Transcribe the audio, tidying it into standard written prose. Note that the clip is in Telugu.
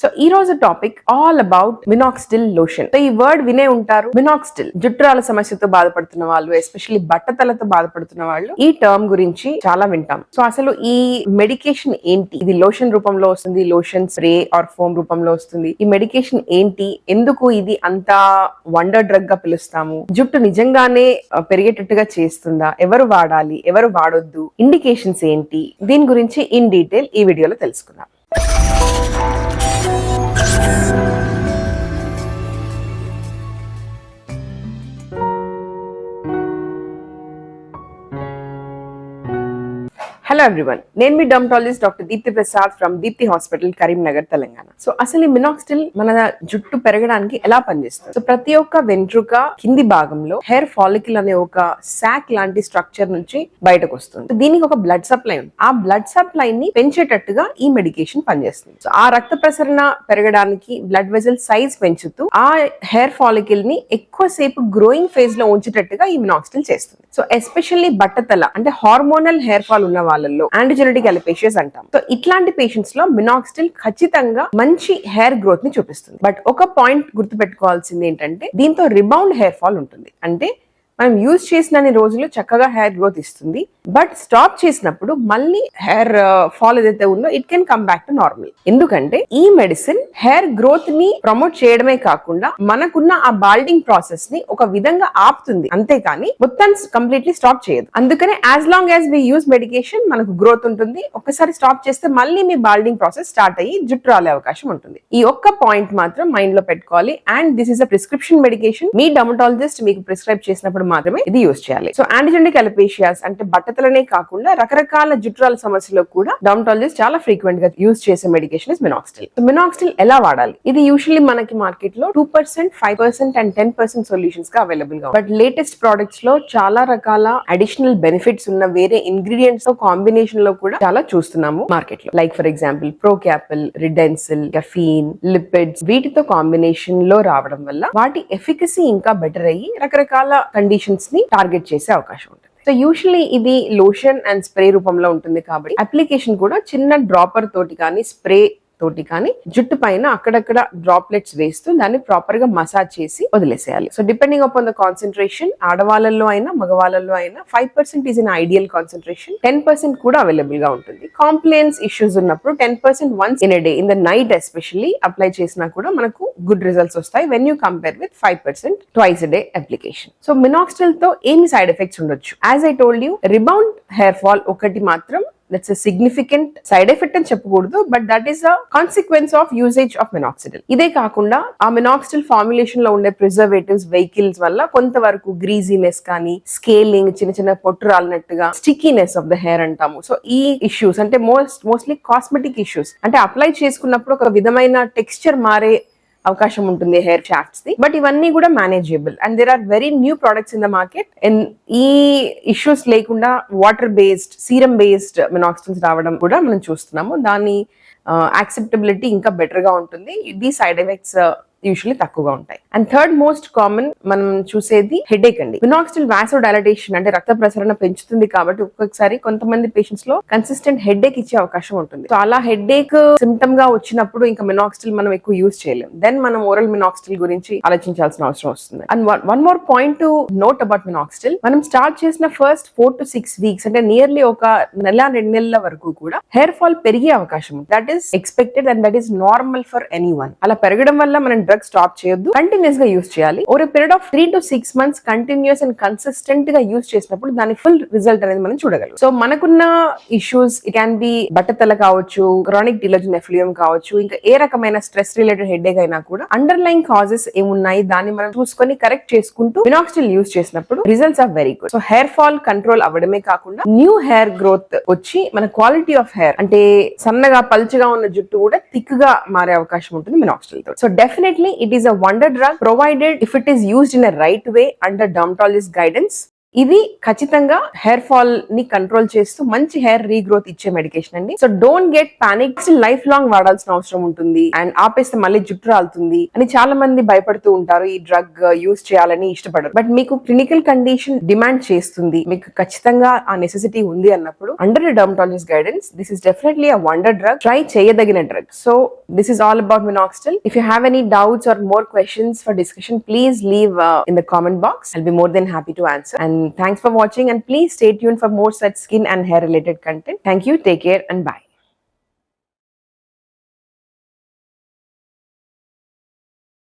సో ఈ రోజు topic all about minoxidil lotion. So ఈ వర్డ్ వినే ఉంటారు. మినాక్సిడిల్ జుట్టురాల సమస్యతో బాధపడుతున్న వాళ్ళు, ఎస్పెషల్లీ బట్టతలతో బాధపడుతున్న వాళ్ళు ఈ టర్మ్ గురించి చాలా వింటాం. సో అసలు ఈ మెడికేషన్ ఏంటి? ఇది లోషన్ రూపంలో వస్తుంది, లోషన్ స్ప్రే ఆర్ ఫోమ్ రూపంలో వస్తుంది. ఈ మెడికేషన్ ఏంటి? ఎందుకు ఇది అంత వండర్ డ్రగ్ గా పిలుస్తాము? జుట్టు నిజంగానే పెరిగేటట్టుగా చేస్తుందా? ఎవరు వాడాలి, ఎవరు వాడొద్దు? ఇండికేషన్స్ ఏంటి? దీని గురించి ఇన్ డీటెయిల్ ఈ వీడియోలో తెలుసుకుందాం. హలో ఎవ్రీవన్, నేను మీ dermatologist doctor Deepti Prasad from Deepti hospital, Karimnagar, Telangana. So అసలు ఈ మినాక్సిడిల్ మన జుట్టు పెరగడానికి ఎలా పనిచేస్తుంది? సో ప్రతి ఒక్క వెంట్రుక కింది భాగంలో హెయిర్ ఫాలికల్ అనే ఒక సాక్ లాంటి స్ట్రక్చర్ నుంచి బయటకు వస్తుంది. దీనికి ఒక బ్లడ్ సప్లై ఉంది. ఆ బ్లడ్ సప్లై ని పెంచేటట్టుగా ఈ మెడికేషన్ పనిచేస్తుంది. సో ఆ రక్త ప్రసరణ పెరగడానికి బ్లడ్ వెజల్ సైజ్ పెంచుతూ ఆ హెయిర్ ఫాలికల్ ని ఎక్కువసేపు గ్రోయింగ్ ఫేజ్ లో ఉంచేటట్టుగా ఈ మినాక్సిడిల్ చేస్తుంది. సో ఎస్పెషల్లీ బట్టతల అంటే హార్మోనల్ హెయిర్ ఫాల్ ఉన్న వాళ్ళలో యాంటీజెనెటిక్ అలోపేషియాస్ అంటాం. సో ఇట్లాంటి పేషెంట్స్ లో మినాక్సిడిల్ ఖచ్చితంగా మంచి హెయిర్ గ్రోత్ ని చూపిస్తుంది. బట్ ఒక పాయింట్ గుర్తుపెట్టుకోవాల్సింది ఏంటంటే, దీంతో రిబౌండ్ హెయిర్ ఫాల్ ఉంటుంది. అంటే మనం యూజ్ చేసిన రోజులు చక్కగా హెయిర్ గ్రోత్ ఇస్తుంది, బట్ స్టాప్ చేసినప్పుడు మళ్ళీ హెయిర్ ఫాల్ ఏదైతే ఉందో it can come back to normal. ఎందుకంటే ఈ మెడిసిన్ హెయిర్ గ్రోత్ ని ప్రమోట్ చేయడమే కాకుండా మనకున్న ఆ బాల్డింగ్ ప్రాసెస్ ని ఒక విధంగా ఆపుతుంది, అంతేకాని మొత్తం కంప్లీట్లీ స్టాప్ చేయదు. అందుకనే as long as we use medication మనకు గ్రోత్ ఉంటుంది. ఒకసారి స్టాప్ చేస్తే మళ్ళీ మీ బాల్డింగ్ ప్రాసెస్ స్టార్ట్ అయ్యి జుట్టు రాలే అవకాశం ఉంటుంది. ఈ ఒక్క పాయింట్ మాత్రం మైండ్ లో పెట్టుకోవాలి. And this is a prescription medication. Me dermatologist మీకు ప్రిస్క్రైబ్ చేసినప్పుడు మాత్రమే ఇది యూజ్ చేయాలి. సో యాంటీజెనెటిక్ అలోపేషియాస్ అంటే బట్టతలనే కాకుండా రకరకాల జుట్టురాల సమస్యలకు కూడా డర్మటాలజిస్ట్ చాలా ఫ్రీక్వెంట్ గా యూజ్ చేసే medication is minoxidil. So minoxidil ఎలా వాడాలి? ఇది యూజువల్లీ మనకి మార్కెట్ లో 2%, 5% అండ్ 10% సొల్యూషన్స్ గా అవైలబుల్ గా. బట్ లేటెస్ట్ ప్రొడక్ట్స్ లో చాలా రకాల అడిషనల్ బెనిఫిట్స్ ఉన్న వేరే ఇంగ్రీడియంట్స్ తో కాంబినేషన్ లో కూడా చాలా చూస్తున్నాము మార్కెట్ లో. Like for example procapil, redensyl, caffeine, lipids, వీటితో కాంబినేషన్ లో రావడం వల్ల వాటి ఎఫికసీ ఇంకా బెటర్ అయ్యి రకరకాల కండిషన్స్ ని టార్గెట్ చేసే అవకాశం ఉంటుంది. సో యూజువల్లీ ఇది లోషన్ అండ్ స్ప్రే రూపంలో ఉంటుంది కాబట్టి అప్లికేషన్ కూడా చిన్న డ్రాపర్ తోటి కానీ స్ప్రే తోటి కానీ జుట్టు పైన అక్కడక్కడ డ్రాప్లెట్స్ వేస్తూ దాన్ని ప్రాపర్ గా మసాజ్ చేసి వదిలేసేయాలి. So depending upon the concentration, ఆడవాళ్ళలో అయినా మగవాళ్ళలో అయినా 5% ఈజ్ ఇన్ ఐడియల్ కాన్సన్ట్రేషన్. 10% కూడా అవైలబుల్ గా ఉంటుంది. కాంప్లైన్స్ ఇష్యూస్ ఉన్నప్పుడు 10% once in a day, in the night especially apply చేసినా కూడా మనకు గుడ్ రిజల్ట్స్ వస్తాయి when you compare with 5% twice a day application. So minoxidil తో ఏమి సైడ్ ఎఫెక్ట్స్ ఉండొచ్చు? As I told you, rebound hair fall ఒకటి మాత్రం that's a significant side effect అని చెప్పకూడదు, but that is a consequence of usage of minoxidil. ఇదే కాకుండా ఆ మినాక్సిడిల్ ఫార్ములేషన్ లో ఉండే ప్రిజర్వేటివ్స్, వెహికల్స్ వల్ల కొంతవరకు గ్రీజీనెస్ కానీ, స్కేలింగ్, చిన్న చిన్న పొట్టు రాలినట్టుగా స్టికీనెస్ ఆఫ్ ద హెయిర్ అంటాము. సో ఈ ఇష్యూస్ అంటే మోస్ట్లీ కాస్మెటిక్ ఇష్యూస్, అంటే అప్లై చేసుకున్నప్పుడు ఒక విధమైన టెక్స్చర్ మారే అవకాశం ఉంటుంది హెయిర్ షాఫ్ట్స్ ది. బట్ ఇవన్నీ కూడా manageable and there are very new products in the market. And ఈ ఇష్యూస్ లేకుండా water based, serum based minoxidils రావడం కూడా మనం చూస్తున్నాము. దాని యాక్సెప్టబిలిటీ ఇంకా బెటర్ గా ఉంటుంది. ఈ సైడ్ ఎఫెక్ట్స్ యూజువల్లీ తక్కువగా ఉంటాయి. అండ్ థర్డ్ మోస్ట్ కామన్ మనం చూసేది హెడేక్ అండి. మినాక్సిడిల్ వాసోడైలటేషన్ అంటే రక్త ప్రసరణ పెంచుతుంది కాబట్టి ఒక్కొక్కసారి కొంతమంది పేషెంట్స్ లో కన్సిస్టెంట్ హెడేక్ ఇచ్చే అవకాశం ఉంటుంది. సో అలా హెడేక్ సిమ్టమ్ గా వచ్చినప్పుడు ఇంకా మినాక్సిడిల్ మనం ఎక్కువ యూజ్ చేయలేం. దెన్ మనం ఓరల్ మినాక్సిడిల్ గురించి ఆలోచించాల్సిన అవసరం వస్తుంది. And one more point to note about minoxidil, మనం స్టార్ట్ చేసిన ఫస్ట్ 4 to 6 వీక్స్ అంటే నియర్లీ ఒక నెల 2 నెలల వరకు కూడా హెయిర్ ఫాల్ పెరిగే అవకాశం ఉంది. That is expected and that is normal for anyone. అలా పెరగడం వల్ల మనం డ్రగ్ స్టాప్ చేయొద్దు, కంటిన్యూస్ గా యూజ్ చేయాలి. Over a period of 3 to 6 months continuous and consistent గా యూజ్ చేసినప్పుడు దాని ఫుల్ రిజల్ట్ అనేది మనం చూడగలం. సో మనకున్న ఇష్యూస్ ఇట్ క్యాన్ బి బట్టతల కావచ్చు, క్రానిక్ టిలోజన్ ఎఫ్లియం కావచ్చు, ఇంకా ఏ రకమైన స్ట్రెస్ రిలేటెడ్ హెడేక్ అయినా కూడా అండర్లైన్ కాజెస్ ఏమున్నాయి దాన్ని మనం చూసుకొని కరెక్ట్ చేసుకుంటూ మినాక్సిడిల్ యూజ్ చేసినప్పుడు results are very good. So hair fall control అవ్వడమే కాకుండా న్యూ హెయిర్ గ్రోత్ వచ్చి మన క్వాలిటీ ఆఫ్ హెయిర్ అంటే సన్నగా పల్చగా ఉన్న జుట్టు కూడా థిక్ గా మారే అవకాశం ఉంటుంది మినాక్సిడిల్ తో. So definitely it is a wonder drug provided if it is used in a right way under dermatologist guidance. ఇది ఖచ్చితంగా హెయిర్ ఫాల్ ని కంట్రోల్ చేస్తూ మంచి హెయిర్ రీగ్రోత్ ఇచ్చే మెడికేషన్ అండి. So don't get panic. Life long వాడాల్సిన అవసరం ఉంటుంది అండ్ ఆపేస్తే మళ్ళీ జుట్టు రాలుతుంది అని చాలా మంది భయపడుతూ ఉంటారు. ఈ డ్రగ్ యూజ్ చేయాలని ఇష్టపడరు. బట్ మీకు క్లినికల్ కండిషన్ డిమాండ్ చేస్తుంది, మీకు ఖచ్చితంగా ఆ నెసెసిటీ ఉంది అన్నప్పుడు under dermatologist guidance this is definitely a wonder drug. Try చేయదగిన డ్రగ్. So this is all about Minoxidil. If you have any doubts or more questions for discussion, please leave in the comment box. I'll be more than happy to answer. And thanks for watching, and please stay tuned for more such skin and hair related content. Thank you, take care, and bye.